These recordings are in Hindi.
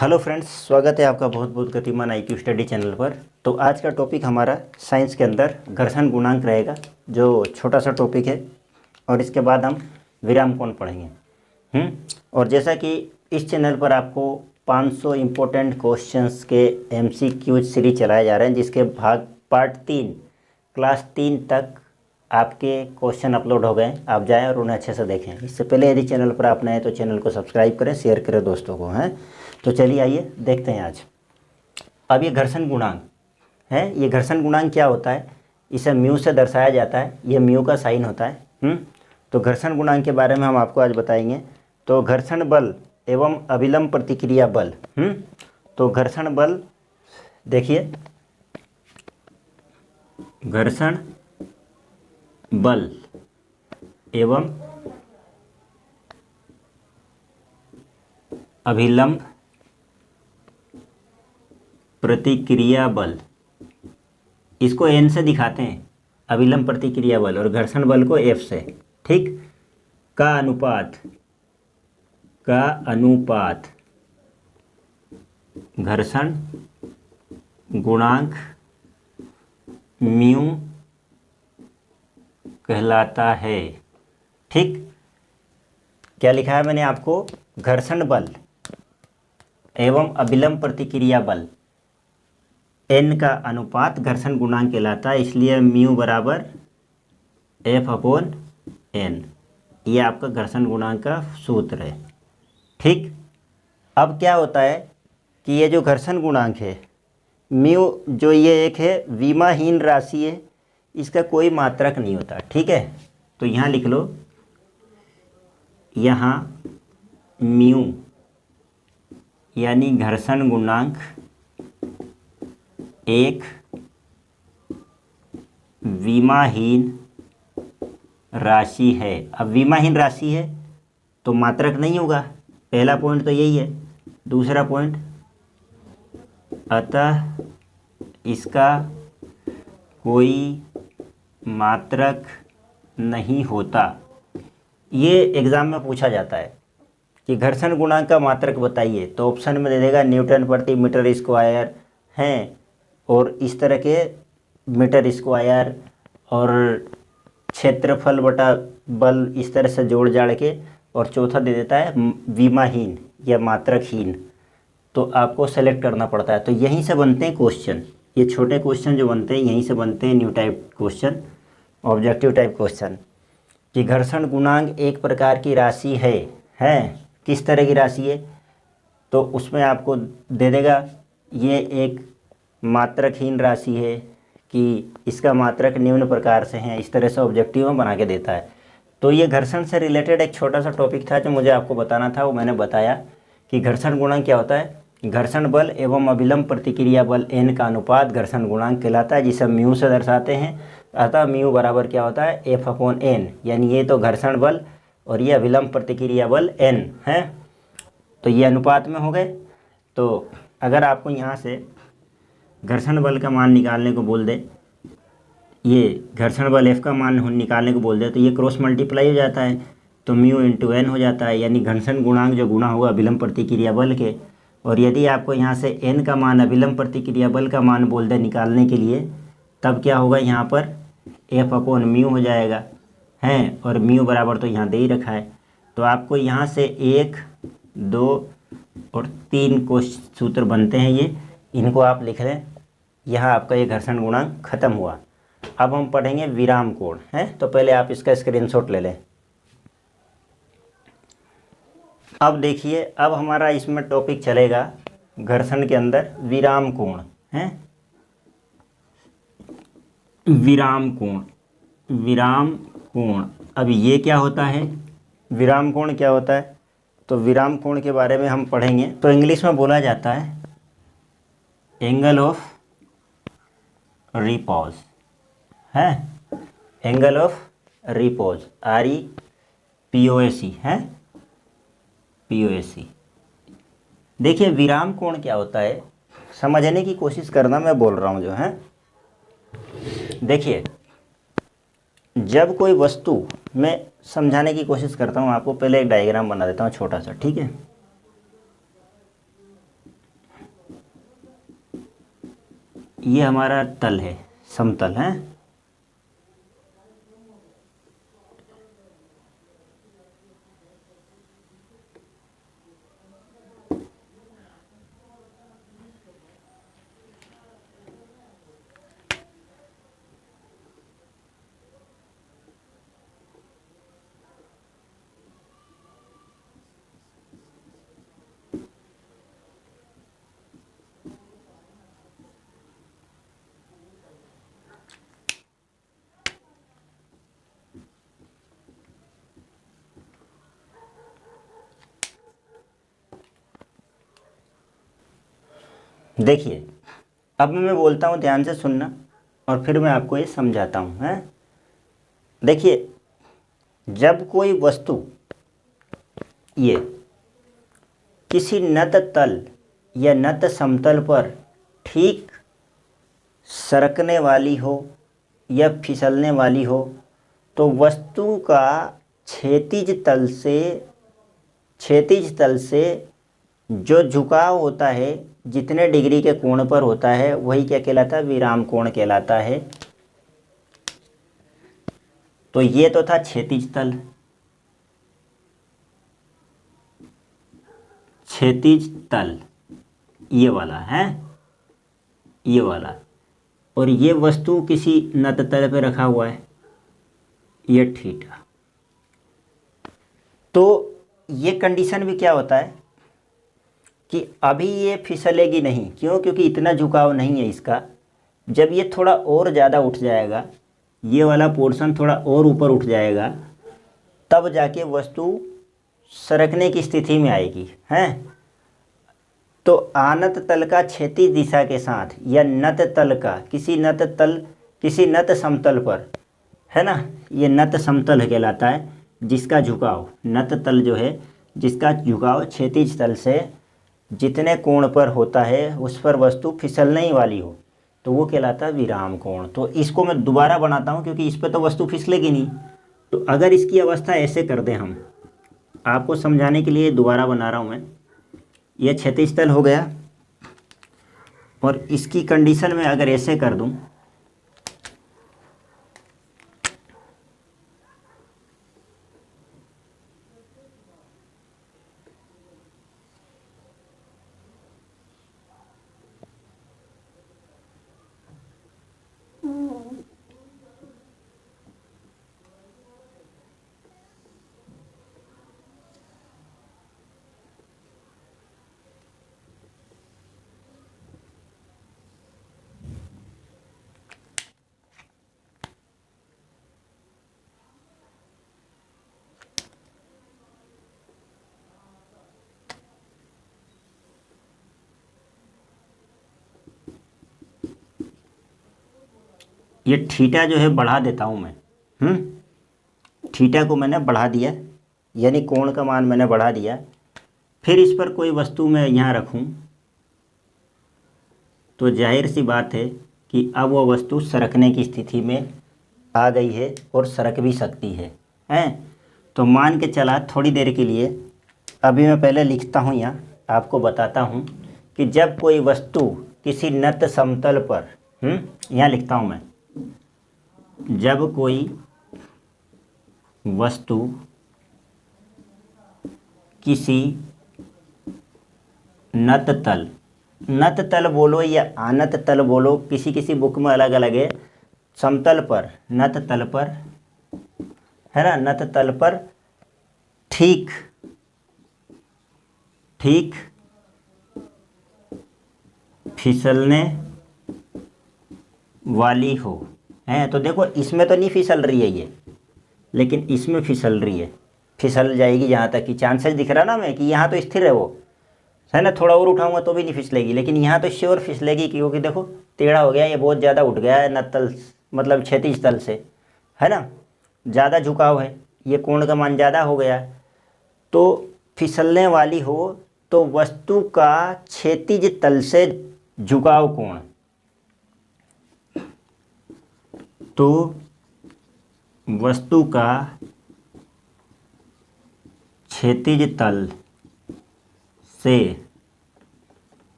हेलो फ्रेंड्स, स्वागत है आपका बहुत बहुत गतिमान IQ स्टडी चैनल पर। तो आज का टॉपिक हमारा साइंस के अंदर घर्षण गुणांक रहेगा, जो छोटा सा टॉपिक है। और इसके बाद हम विराम कोण पढ़ेंगे। और जैसा कि इस चैनल पर आपको 500 इम्पोर्टेंट क्वेश्चंस के MCQ सीरीज चलाए जा रहे हैं, जिसके भाग पार्ट 3 क्लास 3 तक आपके क्वेश्चन अपलोड हो गए। आप जाएं और उन्हें अच्छे से देखें। इससे पहले यदि चैनल पर आप नए हैं तो चैनल को सब्सक्राइब करें, शेयर करें दोस्तों को। हैं तो चलिए आइए देखते हैं आज। अब ये घर्षण गुणांक है। ये घर्षण गुणांक क्या होता है? इसे म्यू से दर्शाया जाता है। ये म्यू का साइन होता है। तो घर्षण गुणांक के बारे में हम आपको आज बताएंगे। तो घर्षण बल एवं अभिलंब प्रतिक्रिया बल। तो घर्षण बल देखिए, घर्षण बल एवं अभिलंब प्रतिक्रिया बल, इसको N से दिखाते हैं, अभिलंब प्रतिक्रिया बल, और घर्षण बल को F से। ठीक, का अनुपात घर्षण गुणांक म्यू कहलाता है। ठीक, क्या लिखा है मैंने आपको? घर्षण बल एवं अभिलंब प्रतिक्रिया बल N का अनुपात घर्षण गुणांक कहलाता है, इसलिए म्यू बराबर F/N। ये आपका घर्षण गुणांक का सूत्र है। ठीक, अब क्या होता है कि ये जो घर्षण गुणांक है म्यू, जो ये एक है विमाहीन राशि है, इसका कोई मात्रक नहीं होता। ठीक है, तो यहाँ लिख लो, यहाँ म्यू यानी घर्षण गुणांक एक विमाहीन राशि है। अब विमाहीन राशि है तो मात्रक नहीं होगा, पहला पॉइंट तो यही है। दूसरा पॉइंट, अतः इसका कोई मात्रक नहीं होता। ये एग्ज़ाम में पूछा जाता है कि घर्षण गुणांक का मात्रक बताइए, तो ऑप्शन में दे देगा न्यूटन प्रति मीटर स्क्वायर हैं, और इस तरह के मीटर स्क्वायर और क्षेत्रफल बटा बल, इस तरह से जोड़ जाड़ के, और चौथा दे देता है विमाहीन या मात्रकहीन। तो आपको सेलेक्ट करना पड़ता है। तो यहीं से बनते हैं क्वेश्चन, ये छोटे क्वेश्चन जो बनते हैं यहीं से बनते हैं new type question, objective type question. कि घर्षण गुणांक एक प्रकार की राशि है। किस तरह की राशि है? तो उसमें आपको दे देगा ये एक मात्रकहीन राशि है कि इसका मात्रक निम्न प्रकार से है, इस तरह से ऑब्जेक्टिव में बना के देता है। तो ये घर्षण से रिलेटेड एक छोटा सा टॉपिक था जो मुझे आपको बताना था, वो मैंने बताया कि घर्षण गुणांक क्या होता है। घर्षण बल एवं अभिलंब प्रतिक्रिया बल N का अनुपात घर्षण गुणांक कहलाता है, जिसे म्यू से दर्शाते हैं। अतः म्यू बराबर क्या होता है? F/N, यानी ये तो घर्षण बल और ये अभिलंब प्रतिक्रिया बल N है। तो ये अनुपात में हो गए। तो अगर आपको यहाँ से घर्षण बल का मान निकालने को बोल दे, ये घर्षण बल F का मान निकालने को बोल दे, तो ये क्रॉस मल्टीप्लाई हो जाता है, तो म्यू इंटू N हो जाता है, यानी घर्षण गुणांक जो गुणा होगा अभिलंब प्रतिक्रिया बल के। और यदि आपको यहाँ से N का मान, अभिलंब प्रतिक्रिया बल का मान बोल दे निकालने के लिए, तब क्या होगा? यहाँ पर F/म्यू हो जाएगा हैं, और म्यू बराबर तो यहाँ दे ही रखा है। तो आपको यहाँ से 1, 2 और 3 को सूत्र बनते हैं, ये इनको आप लिख लें। यहाँ आपका ये घर्षण गुणांक खत्म हुआ। अब हम पढ़ेंगे विराम कोण है। तो पहले आप इसका स्क्रीनशॉट ले लें। अब देखिए, अब हमारा इसमें टॉपिक चलेगा घर्षण के अंदर विराम कोण है। विराम कोण, अब ये क्या होता है? विराम कोण क्या होता है? तो विराम कोण के बारे में हम पढ़ेंगे। तो इंग्लिश में बोला जाता है एंगल ऑफ रिपोज है, एंगल ऑफ रिपोज, REPOSE है, POSE। देखिए विराम कोण क्या होता है, समझने की कोशिश करना, मैं बोल रहा हूँ जो है। देखिए जब कोई वस्तु, मैं समझाने की कोशिश करता हूँ आपको, पहले एक डायग्राम बना देता हूँ छोटा सा, ठीक है। ये हमारा तल है, समतल है। देखिए, अब मैं बोलता हूँ, ध्यान से सुनना और फिर मैं आपको ये समझाता हूँ, हैं। देखिए, जब कोई वस्तु ये किसी नत तल या नत समतल पर ठीक सरकने वाली हो या फिसलने वाली हो, तो वस्तु का क्षैतिज तल से जो झुकाव होता है, जितने डिग्री के कोण पर होता है, वही क्या कहलाता है? विराम कोण कहलाता है। तो ये तो था क्षैतिज तल, ये वाला है, ये वाला। और ये वस्तु किसी नत तल पे रखा हुआ है, ये थीटा। तो ये कंडीशन भी क्या होता है कि अभी ये फिसलेगी नहीं। क्यों? क्योंकि इतना झुकाव नहीं है इसका। जब ये थोड़ा और ज़्यादा उठ जाएगा, ये वाला पोर्शन थोड़ा और ऊपर उठ जाएगा, तब जाके वस्तु सरकने की स्थिति में आएगी, हैं। तो आनत तल का क्षैतिज दिशा के साथ या नत तल का किसी नत समतल पर, है ना, ये नत समतल कहलाता है, जिसका झुकाव, नत तल जो है जिसका झुकाव क्षैतिज तल से जितने कोण पर होता है उस पर वस्तु फिसलने ही वाली हो, तो वो कहलाता है विराम कोण। तो इसको मैं दोबारा बनाता हूँ क्योंकि इस पर तो वस्तु फिसलेगी नहीं। तो अगर इसकी अवस्था ऐसे कर दें हम, आपको समझाने के लिए दोबारा बना रहा हूँ मैं। यह क्षैतिज तल हो गया और इसकी कंडीशन में अगर ऐसे कर दूं, ये थीटा जो है बढ़ा देता हूँ मैं। थीटा को मैंने बढ़ा दिया, यानी कोण का मान मैंने बढ़ा दिया। फिर इस पर कोई वस्तु मैं यहाँ रखूँ तो जाहिर सी बात है कि अब वो वस्तु सरकने की स्थिति में आ गई है और सरक भी सकती है, हैं। तो मान के चला थोड़ी देर के लिए, अभी मैं पहले लिखता हूँ यहाँ, आपको बताता हूँ कि जब कोई वस्तु किसी नत समतल पर, यहाँ लिखता हूँ मैं, जब कोई वस्तु किसी नत तल बोलो या आनत तल बोलो, किसी किसी बुक में अलग अलग है, समतल पर, नत तल पर, है ना, नत तल पर ठीक फिसलने वाली हो, है। तो देखो इसमें तो नहीं फिसल रही है ये, लेकिन इसमें फिसल रही है, फिसल जाएगी जहाँ तक कि चांसेस दिख रहा ना मैं कि यहाँ तो स्थिर है वो, है ना। थोड़ा और उठाऊंगा तो भी नहीं फिसलेगी, लेकिन यहाँ तो श्योर फिसलेगी, क्योंकि देखो टेढ़ा हो गया, ये बहुत ज़्यादा उठ गया है नत तल, मतलब क्षैतिज तल से, है ना, ज़्यादा झुकाव है, ये कोण का मान ज़्यादा हो गया। तो फिसलने वाली हो तो वस्तु का क्षैतिज तल से झुकाव कोण, तो वस्तु का क्षैतिज तल से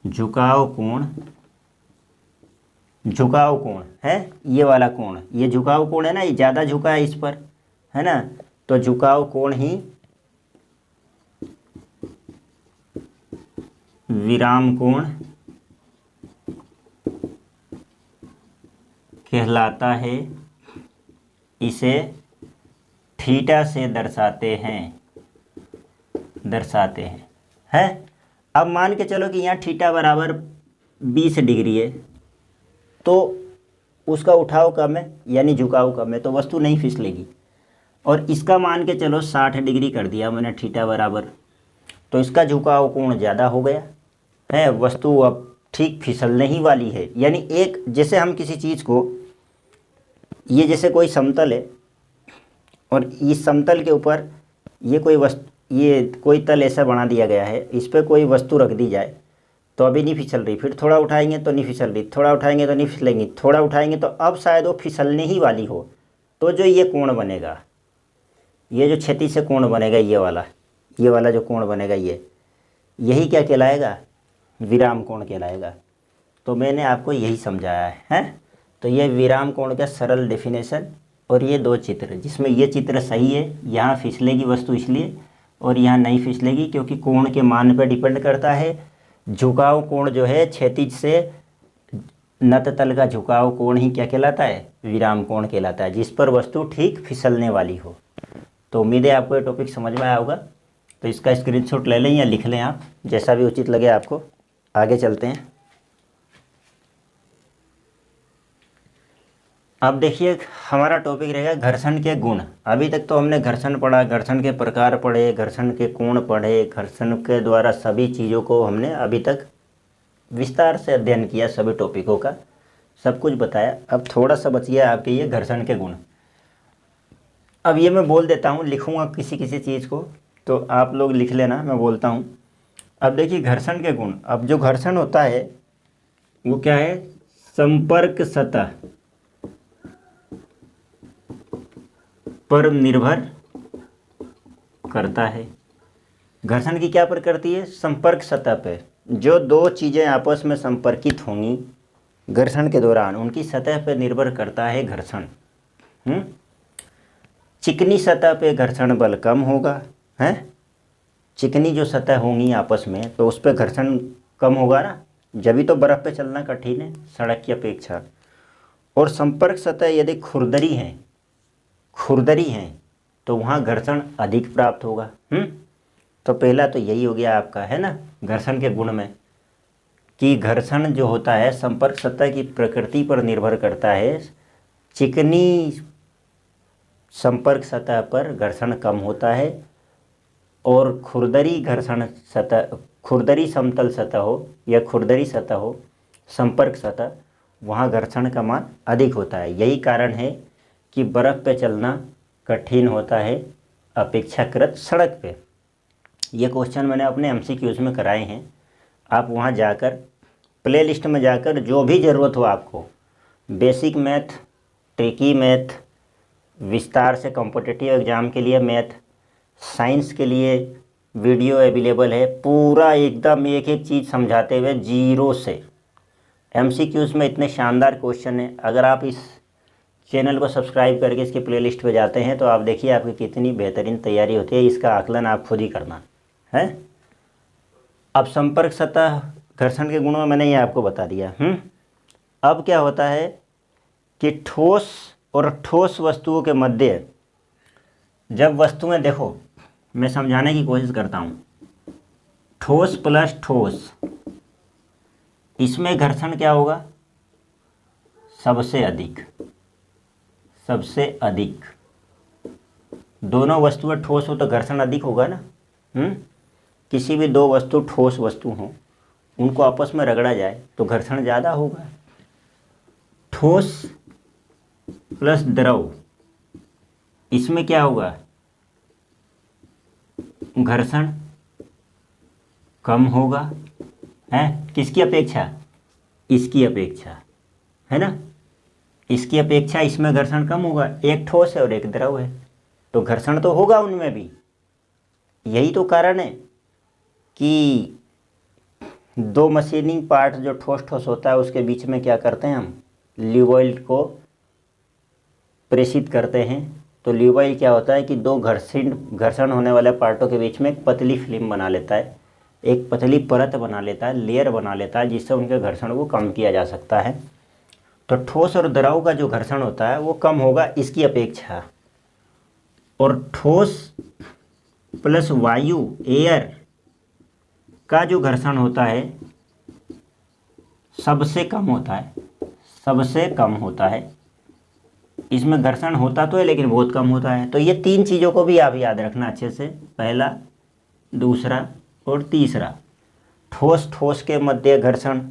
झुकाव कोण झुकाव कोण है, ये वाला कोण, ये झुकाव कोण है ना, ये ज़्यादा झुका है इस पर, है ना, तो झुकाव कोण ही विराम कोण कहलाता है। इसे थीटा से दर्शाते हैं है। अब मान के चलो कि यहाँ थीटा बराबर 20 डिग्री है, तो उसका उठाव कम है यानी झुकाव कम है, तो वस्तु नहीं फिसलेगी। और इसका मान के चलो 60 डिग्री कर दिया मैंने थीटा बराबर, तो इसका झुकाव कोण ज़्यादा हो गया है, वस्तु अब ठीक फिसलने ही वाली है। यानी एक, जैसे हम किसी चीज़ को, ये जैसे कोई समतल है और इस समतल के ऊपर ये कोई वस्तु, ये कोई तल ऐसा बना दिया गया है, इस पर कोई वस्तु रख दी जाए तो अभी नहीं फिसल रही, फिर थोड़ा उठाएंगे तो नहीं फिसल रही, थोड़ा उठाएंगे तो नहीं फिसलेंगी, थोड़ा उठाएंगे तो अब शायद वो फिसलने ही वाली हो, तो जो ये कोण बनेगा, ये जो क्षैतिज से कोण बनेगा, ये वाला जो कोण बनेगा, यही क्या कहलाएगा, विराम कोण कहलाएगा। तो मैंने आपको यही समझाया है। तो ये विराम कोण का सरल डेफिनेशन, और ये दो चित्र जिसमें ये चित्र सही है, यहाँ फिसलेगी वस्तु इसलिए, और यहाँ नहीं फिसलेगी क्योंकि कोण के मान पर डिपेंड करता है। झुकाव कोण जो है क्षैतिज से नत तल का झुकाव कोण ही क्या कहलाता है, विराम कोण कहलाता है, जिस पर वस्तु ठीक फिसलने वाली हो। तो उम्मीद है आपको ये टॉपिक समझ में आया होगा। तो इसका स्क्रीनशॉट ले लें या लिख लें आप, जैसा भी उचित लगे आपको। आगे चलते हैं। अब देखिए हमारा टॉपिक रहेगा घर्षण के गुण। अभी तक तो हमने घर्षण पढ़ा, घर्षण के प्रकार पढ़े, घर्षण के कोण पढ़े, घर्षण के द्वारा सभी चीज़ों को हमने अभी तक विस्तार से अध्ययन किया, सभी टॉपिकों का सब कुछ बताया। अब थोड़ा सा बच गया आपके ये घर्षण के गुण। अब ये मैं बोल देता हूँ, लिखूँगा किसी किसी चीज़ को, तो आप लोग लिख लेना, मैं बोलता हूँ। अब देखिए घर्षण के गुण। अब जो घर्षण होता है वो क्या है, संपर्क सतह पर निर्भर करता है। घर्षण की क्या प्रकृति है, संपर्क सतह पे जो दो चीज़ें आपस में संपर्कित होंगी घर्षण के दौरान, उनकी सतह पर निर्भर करता है घर्षण। चिकनी सतह पे घर्षण बल कम होगा, है, चिकनी जो सतह होंगी आपस में, तो उस पर घर्षण कम होगा ना, जब भी तो बर्फ़ पे चलना कठिन है सड़क की अपेक्षा। और संपर्क सतह यदि खुरदरी हैं तो वहाँ घर्षण अधिक प्राप्त होगा। तो पहला तो यही हो गया आपका, है ना, घर्षण के गुण में, कि घर्षण जो होता है संपर्क सतह की प्रकृति पर निर्भर करता है। चिकनी संपर्क सतह पर घर्षण कम होता है, और खुरदरी घर्षण सतह, खुरदरी समतल सतह हो या खुरदरी सतह हो, संपर्क सतह, वहाँ घर्षण का मान अधिक होता है। यही कारण है कि बर्फ़ पे चलना कठिन होता है अपेक्षाकृत सड़क पे। ये क्वेश्चन मैंने अपने MCQs में कराए हैं। आप वहाँ जाकर प्ले लिस्ट में जाकर जो भी ज़रूरत हो आपको, बेसिक मैथ, ट्रिकी मैथ, विस्तार से कॉम्पिटिटिव एग्ज़ाम के लिए मैथ, साइंस के लिए वीडियो अवेलेबल है, पूरा एकदम एक एक चीज़ समझाते हुए जीरो से। MCQs में इतने शानदार क्वेश्चन हैं। अगर आप इस चैनल को सब्सक्राइब करके इसके प्लेलिस्ट पे जाते हैं तो आप देखिए आपकी कितनी बेहतरीन तैयारी होती है। इसका आकलन आप खुद ही करना है। अब संपर्क सतह घर्षण के गुणों में मैंने ये आपको बता दिया। अब क्या होता है कि ठोस और ठोस वस्तुओं के मध्य, जब वस्तुएं, देखो मैं समझाने की कोशिश करता हूँ, ठोस प्लस ठोस, इसमें घर्षण क्या होगा, सबसे अधिक। दोनों वस्तुएं ठोस हो तो घर्षण अधिक होगा ना। किसी भी दो वस्तु ठोस वस्तु हों, उनको आपस में रगड़ा जाए तो घर्षण ज़्यादा होगा। ठोस प्लस द्रव, इसमें क्या होगा, घर्षण कम होगा, है, किसकी अपेक्षा, इसकी अपेक्षा, है ना, इसकी अपेक्षा इसमें घर्षण कम होगा। एक ठोस है और एक द्रव है, तो घर्षण तो होगा उनमें भी। यही तो कारण है कि दो मशीनिंग पार्ट जो ठोस ठोस होता है उसके बीच में क्या करते हैं हम, ल्यूबॉयल को प्रेषित करते हैं। तो ल्यूबॉयल क्या होता है कि दो घर्षण होने वाले पार्टों के बीच में एक पतली फिल्म बना लेता है, एक पतली परत बना लेता है, लेयर बना लेता है, जिससे उनके घर्षण को कम किया जा सकता है। तो ठोस और द्रव का जो घर्षण होता है वो कम होगा इसकी अपेक्षा, और ठोस प्लस वायु एयर का जो घर्षण होता है सबसे कम होता है, सबसे कम होता है। इसमें घर्षण होता तो है लेकिन बहुत कम होता है। तो ये तीन चीज़ों को भी आप याद रखना अच्छे से, पहला, दूसरा और तीसरा। ठोस के मध्य घर्षण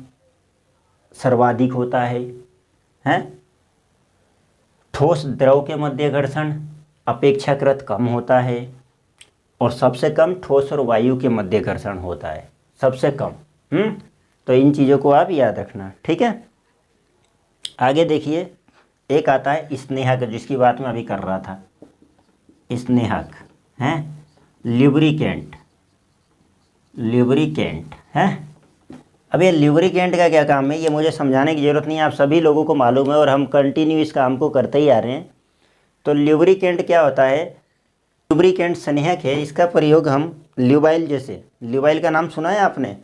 सर्वाधिक होता है, हैं? ठोस द्रव के मध्य घर्षण अपेक्षाकृत कम होता है, और सबसे कम ठोस और वायु के मध्य घर्षण होता है, सबसे कम। तो इन चीज़ों को आप याद रखना, ठीक है। आगे देखिए, एक आता है स्नेहक, जिसकी बात मैं अभी कर रहा था। स्नेहक हैं, ल्यूब्रिकेंट है। अब ये ल्यूब्रिकेंट का क्या काम है, ये मुझे समझाने की ज़रूरत नहीं है, आप सभी लोगों को मालूम है और हम कंटिन्यू इस काम को करते ही आ रहे हैं। तो ल्यूब्रिकेंट क्या होता है? ल्यूब्रिकेंट स्नेहक है, इसका प्रयोग हम ल्यूबाइल, जैसे ल्यूबाइल का नाम सुना है आपने?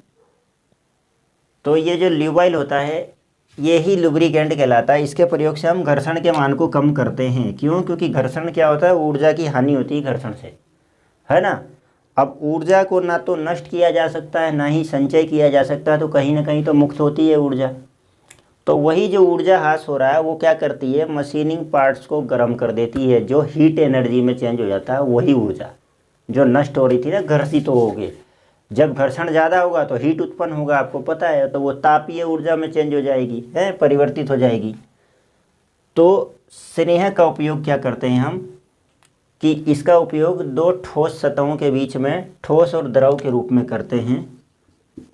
तो ये जो ल्यूबाइल होता है ये ही लुब्रिकेंट कहलाता है। इसके प्रयोग से हम घर्षण के मान को कम करते हैं। क्यों? क्योंकि घर्षण क्या होता है, ऊर्जा की हानि होती है घर्षण से, है ना। अब ऊर्जा को ना तो नष्ट किया जा सकता है ना ही संचय किया जा सकता है, तो कहीं ना कहीं तो मुक्त होती है ऊर्जा। तो वही जो ऊर्जा ह्रास हो रहा है वो क्या करती है, मशीनिंग पार्ट्स को गर्म कर देती है। जो हीट एनर्जी में चेंज हो जाता है वही ऊर्जा जो नष्ट हो रही थी ना, घर्षित तो होगी। जब घर्षण ज़्यादा होगा तो हीट उत्पन्न होगा, आपको पता है, तो वो तापीय ऊर्जा में चेंज हो जाएगी, है, परिवर्तित हो जाएगी। तो स्नेह का उपयोग क्या करते हैं हम, कि इसका उपयोग दो ठोस सतहों के बीच में ठोस और द्रव के रूप में करते हैं,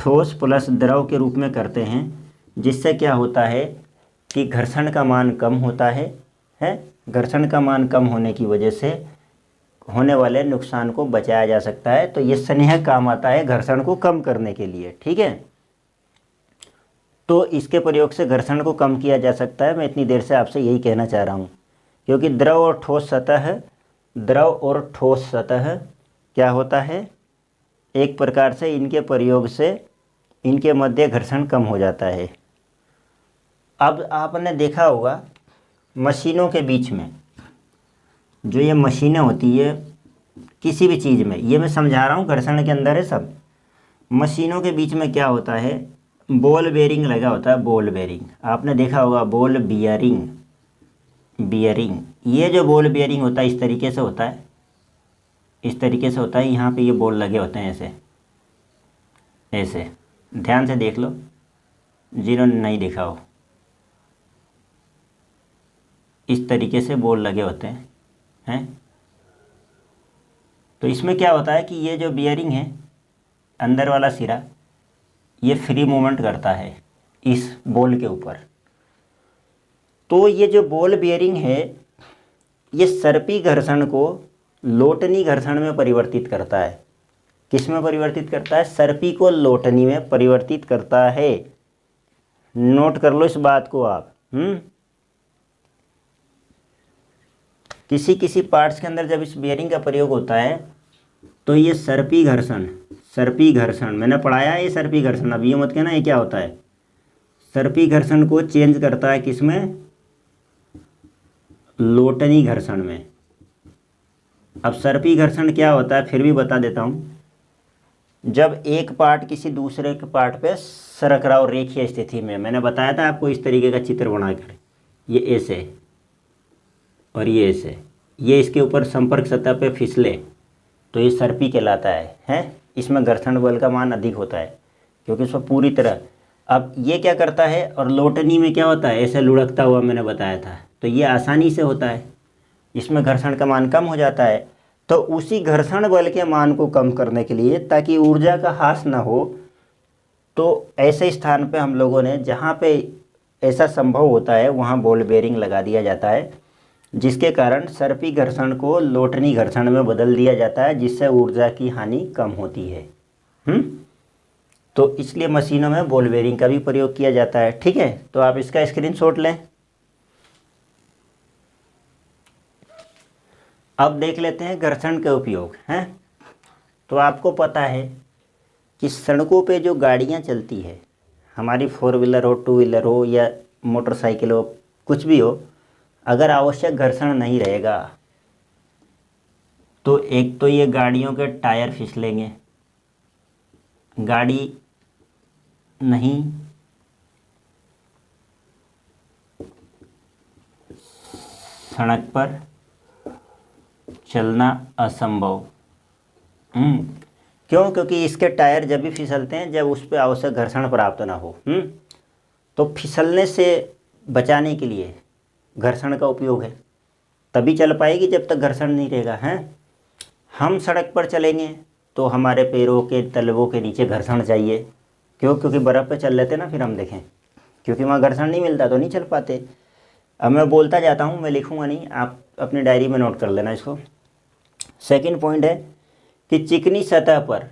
ठोस प्लस द्रव के रूप में करते हैं, जिससे क्या होता है कि घर्षण का मान कम होता है। घर्षण का मान कम होने की वजह से होने वाले नुकसान को बचाया जा सकता है। तो ये स्नेह काम आता है घर्षण को कम करने के लिए, ठीक है। तो इसके प्रयोग से घर्षण को कम किया जा सकता है। मैं इतनी देर से आपसे यही कहना चाह रहा हूँ, क्योंकि द्रव और ठोस सतह क्या होता है, एक प्रकार से इनके प्रयोग से इनके मध्य घर्षण कम हो जाता है। अब आपने देखा होगा मशीनों के बीच में जो ये मशीनें होती है किसी भी चीज़ में, ये मैं समझा रहा हूँ घर्षण के अंदर है सब। मशीनों के बीच में क्या होता है, बॉल बेयरिंग लगा होता है, बॉल बेयरिंग आपने देखा होगा, बॉल बियरिंग। ये जो बॉल बेयरिंग होता है इस तरीके से होता है, इस तरीके से होता है। यहाँ पे ये बॉल लगे होते हैं ऐसे ऐसे, ध्यान से देख लो जिन्होंने नहीं देखा हो। इस तरीके से बॉल लगे होते हैं। तो इसमें क्या होता है कि ये जो बियरिंग है अंदर वाला सिरा, ये फ्री मूवमेंट करता है इस बॉल के ऊपर। तो ये जो बॉल बियरिंग है ये सर्पी घर्षण को लोटनी घर्षण में परिवर्तित करता है। किस में परिवर्तित करता है? सर्पी को लोटनी में परिवर्तित करता है। नोट कर लो इस बात को आप। किसी पार्ट्स के अंदर जब इस बियरिंग का प्रयोग होता है तो ये सर्पी घर्षण मैंने पढ़ाया है, ये सर्पी घर्षण। अब ये मत कहना ये क्या होता है। सर्पी घर्षण को चेंज करता है किसमें? लोटनी घर्षण में। अब सर्पी घर्षण क्या होता है फिर भी बता देता हूँ। जब एक पार्ट किसी दूसरे के पार्ट पे सरक रहा हो रेखीय स्थिति में, मैंने बताया था आपको इस तरीके का चित्र बनाकर, ये ऐसे और ये ऐसे, ये इसके ऊपर संपर्क सतह पे फिसले तो ये सर्पी कहलाता है। इसमें घर्षण बल का मान अधिक होता है क्योंकि इसमें पूरी तरह। अब ये क्या करता है, और लोटनी में क्या होता है, ऐसे लुढ़कता हुआ मैंने बताया था, तो ये आसानी से होता है, इसमें घर्षण का मान कम हो जाता है। तो उसी घर्षण बल के मान को कम करने के लिए, ताकि ऊर्जा का ह्रास न हो, तो ऐसे स्थान पे हम लोगों ने जहाँ पे ऐसा संभव होता है वहाँ बॉल बेयरिंग लगा दिया जाता है, जिसके कारण सर्पी घर्षण को लोटनी घर्षण में बदल दिया जाता है, जिससे ऊर्जा की हानि कम होती है। तो इसलिए मशीनों में बॉल बेयरिंग का भी प्रयोग किया जाता है, ठीक है। तो आप इसका स्क्रीनशॉट लें, अब देख लेते हैं घर्षण के उपयोग हैं। तो आपको पता है कि सड़कों पे जो गाड़ियाँ चलती है, हमारी 4 व्हीलर हो, 2 व्हीलर हो या मोटरसाइकिल हो, कुछ भी हो, अगर आवश्यक घर्षण नहीं रहेगा तो एक तो ये गाड़ियों के टायर फिसलेंगे, गाड़ी नहीं सड़क पर चलना असंभव। क्यों? क्योंकि इसके टायर जब भी फिसलते हैं जब उस पर आवश्यक घर्षण प्राप्त ना हो। तो फिसलने से बचाने के लिए घर्षण का उपयोग है, तभी चल पाएगी जब तक घर्षण नहीं रहेगा। हैं हम सड़क पर चलेंगे तो हमारे पैरों के तलवों के नीचे घर्षण चाहिए। क्यों? क्योंकि बर्फ़ पे चल लेते ना, फिर हम देखें, क्योंकि वहाँ घर्षण नहीं मिलता तो नहीं चल पाते। अब मैं बोलता जाता हूँ, मैं लिखूँगा नहीं, आप अपनी डायरी में नोट कर लेना इसको। सेकंड पॉइंट है कि चिकनी सतह पर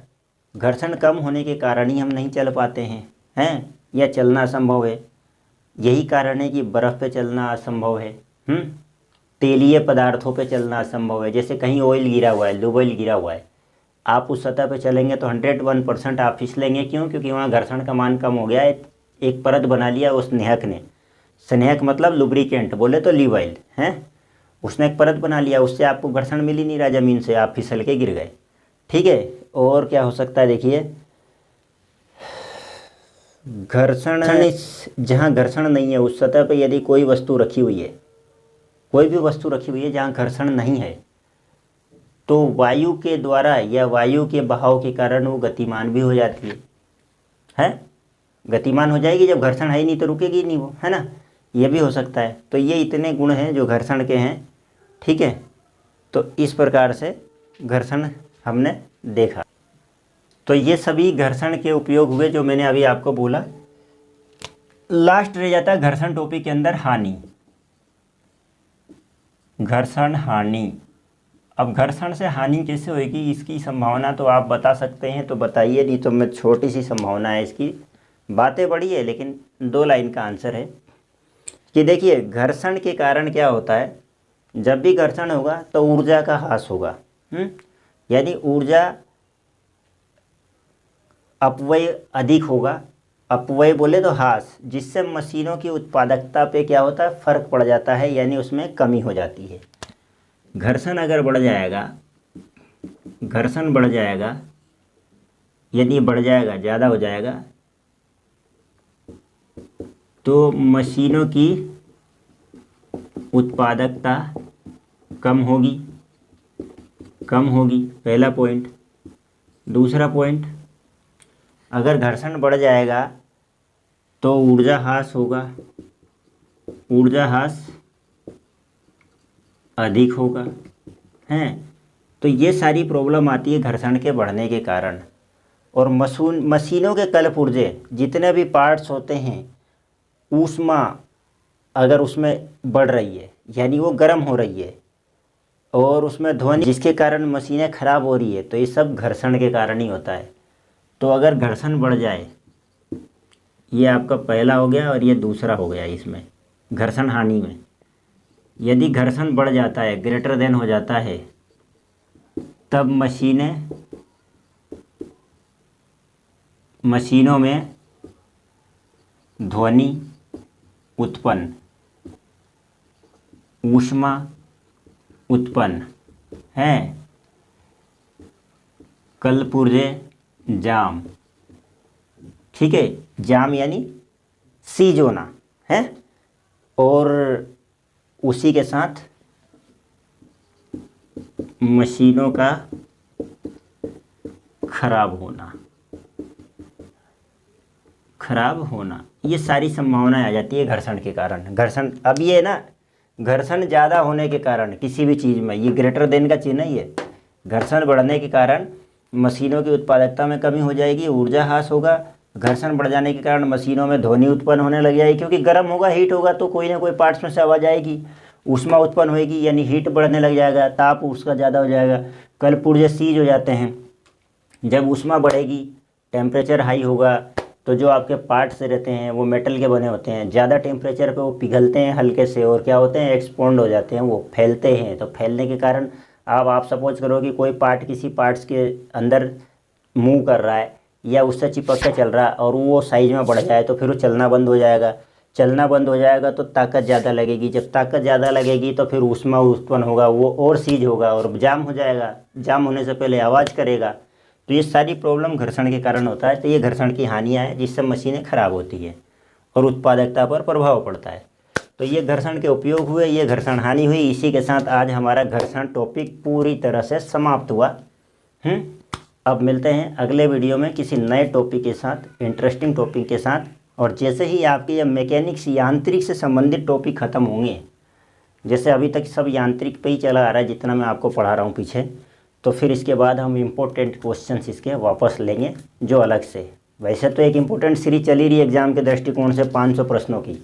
घर्षण कम होने के कारण ही हम नहीं चल पाते हैं या चलना असंभव है। यही कारण है कि बर्फ़ पे चलना असंभव है। तेलीय पदार्थों पे चलना असंभव है। जैसे कहीं ऑयल गिरा हुआ है, लूब ऑयल गिरा हुआ है, आप उस सतह पे चलेंगे तो 101% आप फिसलेंगे। क्यों? क्योंकि वहाँ घर्षण का मान कम हो गया है, एक परत बना लिया उस स्नेहक ने। स्नेहक मतलब लुब्रिकेंट, बोले तो लीव ऑयल हैं, उसने एक परत बना लिया, उससे आपको घर्षण मिल ही नहीं रहा ज़मीन से, आप फिसल के गिर गए। ठीक है। और क्या हो सकता है देखिए, घर्षण जहाँ घर्षण नहीं है उस सतह पे यदि कोई वस्तु रखी हुई है, कोई भी वस्तु रखी हुई है जहाँ घर्षण नहीं है, तो वायु के द्वारा या वायु के बहाव के कारण वो गतिमान भी हो जाती है। गतिमान हो जाएगी, जब घर्षण है ही नहीं तो रुकेगी नहीं वो, है ना। ये भी हो सकता है। तो ये इतने गुण हैं जो घर्षण के हैं। ठीक है। तो इस प्रकार से घर्षण हमने देखा। तो ये सभी घर्षण के उपयोग हुए जो मैंने अभी आपको बोला। लास्ट रह जाता है घर्षण टॉपिक के अंदर हानि, घर्षण हानि। अब घर्षण से हानि कैसे होगी, इसकी संभावना तो आप बता सकते हैं तो बताइए, नहीं तो मैं छोटी सी संभावना है इसकी, बातें बड़ी है लेकिन 2 लाइन का आंसर है कि देखिए घर्षण के कारण क्या होता है, जब भी घर्षण होगा तो ऊर्जा का ह्रास होगा। यानी ऊर्जा अपव्यय अधिक होगा, अपव्यय बोले तो ह्रास, जिससे मशीनों की उत्पादकता पे क्या होता है, फर्क पड़ जाता है, यानी उसमें कमी हो जाती है। घर्षण अगर बढ़ जाएगा, घर्षण बढ़ जाएगा, यदि बढ़ जाएगा, ज़्यादा हो जाएगा, तो मशीनों की उत्पादकता कम होगी, कम होगी, पहला पॉइंट। दूसरा पॉइंट, अगर घर्षण बढ़ जाएगा तो ऊर्जा ह्रास होगा, ऊर्जा ह्रास अधिक होगा, हैं। तो ये सारी प्रॉब्लम आती है घर्षण के बढ़ने के कारण। और मशीनों के कल पुर्जे जितने भी पार्ट्स होते हैं, ऊष्मा अगर उसमें बढ़ रही है यानी वो गर्म हो रही है, और उसमें ध्वनि जिसके कारण मशीनें ख़राब हो रही है, तो ये सब घर्षण के कारण ही होता है। तो अगर घर्षण बढ़ जाए, ये आपका पहला हो गया और ये दूसरा हो गया इसमें घर्षण हानि में। यदि घर्षण बढ़ जाता है, ग्रेटर देन हो जाता है, तब मशीनों में ध्वनि उत्पन्न, ऊष्मा उत्पन्न है, कलपुर्जे जाम। ठीक है। जाम यानी सीज होना है, और उसी के साथ मशीनों का खराब होना, खराब होना, ये सारी संभावनाएं आ जाती है घर्षण के कारण। घर्षण, अब ये ना, घर्षण ज़्यादा होने के कारण किसी भी चीज़ में, ये ग्रेटर देन का चिन्ह ही है। घर्षण बढ़ने के कारण मशीनों की उत्पादकता में कमी हो जाएगी, ऊर्जा ह्रास होगा। घर्षण बढ़ जाने के कारण मशीनों में ध्वनि उत्पन्न होने लग जाएगी, क्योंकि गर्म होगा, हीट होगा, तो कोई ना कोई पार्ट्स में से आवाज़ आएगी, ऊष्मा उत्पन्न होएगी, यानी हीट बढ़ने लग जाएगा, ताप उसका ज़्यादा हो जाएगा, कलपुर्जे सीज हो जाते हैं। जब ऊष्मा बढ़ेगी, टेम्परेचर हाई होगा, तो जो आपके पार्ट्स रहते हैं वो मेटल के बने होते हैं, ज़्यादा टेम्परेचर पे वो पिघलते हैं हल्के से, और क्या होते हैं, एक्सपोंड हो जाते हैं, वो फैलते हैं। तो फैलने के कारण अब आप सपोज करो कि कोई पार्ट किसी पार्ट्स के अंदर मूव कर रहा है या उससे चिपक के चल रहा है और वो साइज में बढ़ जाए तो फिर वो चलना बंद हो जाएगा। चलना बंद हो जाएगा तो ताकत ज़्यादा लगेगी, जब ताकत ज़्यादा लगेगी तो फिर ऊष्मा उत्पन्न होगा, वो और सीज होगा और जाम हो जाएगा, जाम होने से पहले आवाज़ करेगा। तो ये सारी प्रॉब्लम घर्षण के कारण होता है। तो ये घर्षण की हानियाँ हैं जिससे मशीनें ख़राब होती है और उत्पादकता पर प्रभाव पड़ता है। तो ये घर्षण के उपयोग हुए, ये घर्षण हानि हुई। इसी के साथ आज हमारा घर्षण टॉपिक पूरी तरह से समाप्त हुआ। अब मिलते हैं अगले वीडियो में किसी नए टॉपिक के साथ, इंटरेस्टिंग टॉपिक के साथ। और जैसे ही आपके ये मैकेनिक्स यांत्रिक से संबंधित टॉपिक ख़त्म होंगे, जैसे अभी तक सब यांत्रिक पे ही चला आ रहा है जितना मैं आपको पढ़ा रहा हूँ पीछे, तो फिर इसके बाद हम इम्पोर्टेंट क्वेश्चंस इसके वापस लेंगे जो अलग से। वैसे तो एक इम्पोर्टेंट सीरीज चली रही है एग्ज़ाम के दृष्टिकोण से 500 प्रश्नों की,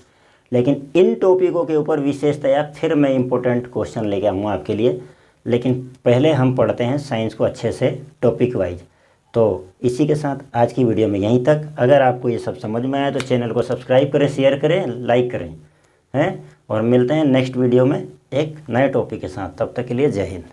लेकिन इन टॉपिकों के ऊपर विशेषतया फिर मैं इम्पोर्टेंट क्वेश्चन लेके आऊँगा आपके लिए। लेकिन पहले हम पढ़ते हैं साइंस को अच्छे से टॉपिक वाइज। तो इसी के साथ आज की वीडियो में यहीं तक। अगर आपको ये सब समझ में आया तो चैनल को सब्सक्राइब करें, शेयर करें, लाइक करें, हैं। और मिलते हैं नेक्स्ट वीडियो में एक नए टॉपिक के साथ। तब तक के लिए जय हिंद।